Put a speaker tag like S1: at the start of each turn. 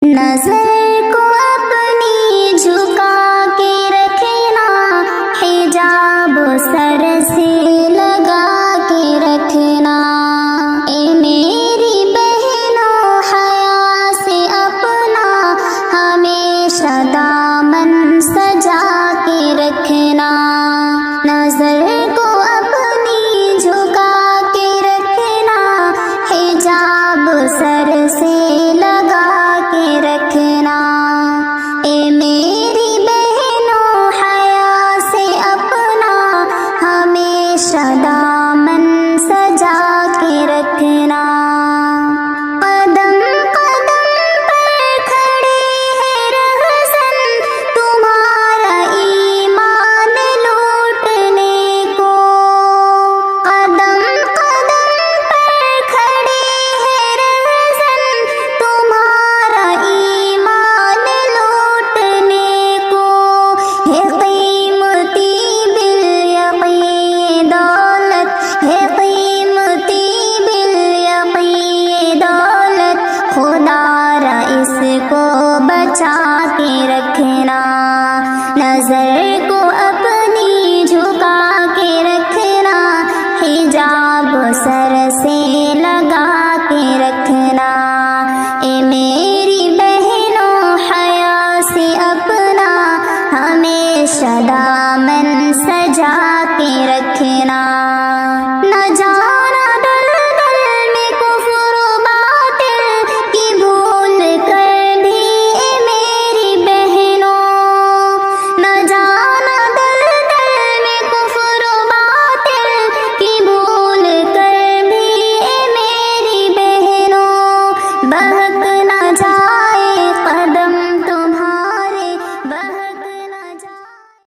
S1: نظر کو اپنی جھکا کے رکھنا، حجاب سر سے لگا کے رکھنا، اے میری بہنوں حیا سے اپنا ہمیشہ دامن سجا کے رکھنا، نظر کو اپنی جھکا کے رکھنا، حجاب سر سے لگا کے رکھنا، اے میری بہنوں حیا سے اپنا ہمیشہ دامن سجا کے رکھنا، قدم قدم پر کھڑی ہے رہزن تمہارا ایمان لوٹنے کو، قدم قدم پر کھڑی ہے رہزن تمہارا ایمان لوٹنے کو، ہے قیمتی بالیقین دولت، ہے قیمتی بالیقین دولت، خدا را اس کو بچا کے رکھنا، نظر کو اپنی جھکا کے رکھنا، حجاب سر سے لگا کے رکھنا، اے میری بہنوں حیا سے اپنا ہمیشہ دامن سجا کے رکھنا۔